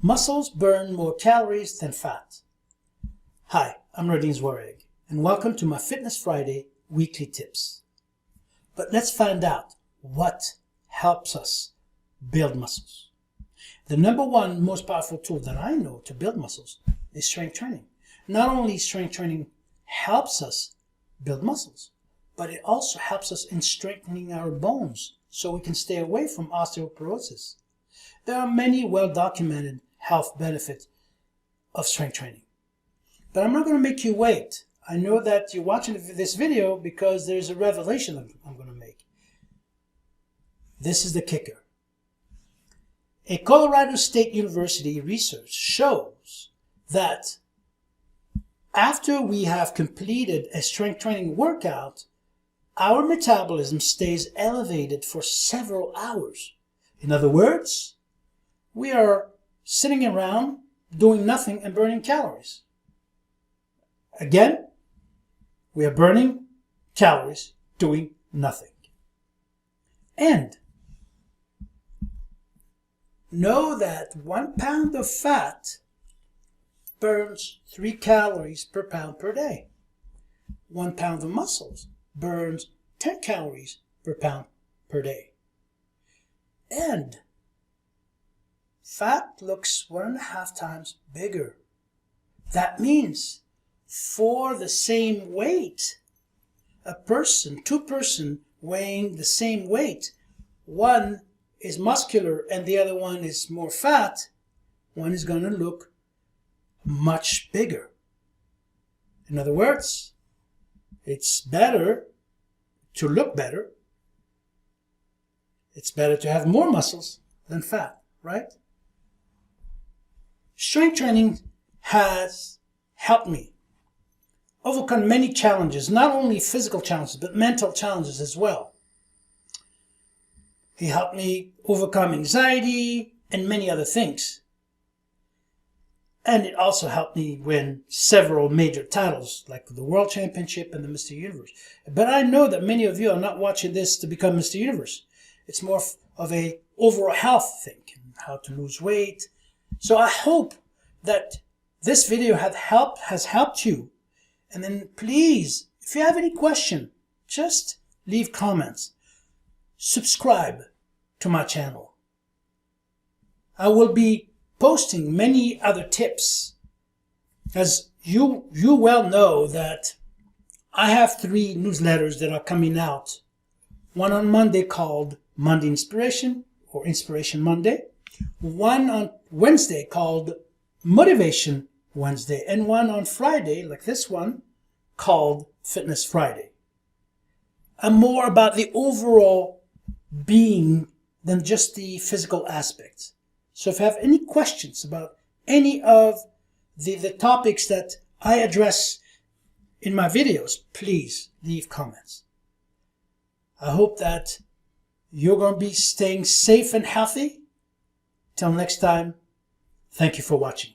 Muscles burn more calories than fat. Hi, I'm Nordine Zouareg, and welcome to my Fitness Friday weekly tips. But let's find out what helps us build muscles. The number one most powerful tool that I know to build muscles is strength training. Not only strength training helps us build muscles, but it also helps us in strengthening our bones so we can stay away from osteoporosis. There are many well-documented health benefits of strength training. But I'm not going to make you wait. I know that you're watching this video because there's a revelation I'm going to make. This is the kicker. A Colorado State University research shows that after we have completed a strength training workout, our metabolism stays elevated for several hours. In other words, we are sitting around doing nothing and burning calories. Again, we are burning calories doing nothing. And know that 1 pound of fat burns 3 calories per pound per day. 1 pound of muscles burns 10 calories per pound per day. And fat looks 1.5 times bigger. That means for the same weight, two person weighing the same weight, one is muscular and the other one is more fat, one is going to look much bigger. In other words, it's better to look better. It's better to have more muscles than fat, right? Strength training has helped me overcome many challenges, not only physical challenges, but mental challenges as well. He helped me overcome anxiety and many other things. And it also helped me win several major titles, like the World Championship and the Mr. Universe. But I know that many of you are not watching this to become Mr. Universe. It's more of a overall health thing, how to lose weight. So I hope that this video has helped you. And then please, if you have any question, just leave comments. Subscribe to my channel. I will be posting many other tips. As you well know that I have 3 newsletters that are coming out. One on Monday called Monday Inspiration or Inspiration Monday. One on Wednesday called Motivation Wednesday. And one on Friday, like this one, called Fitness Friday. I'm more about the overall being than just the physical aspects. So if you have any questions about any of the topics that I address in my videos, please leave comments. I hope that you're going to be staying safe and healthy. Till next time, thank you for watching.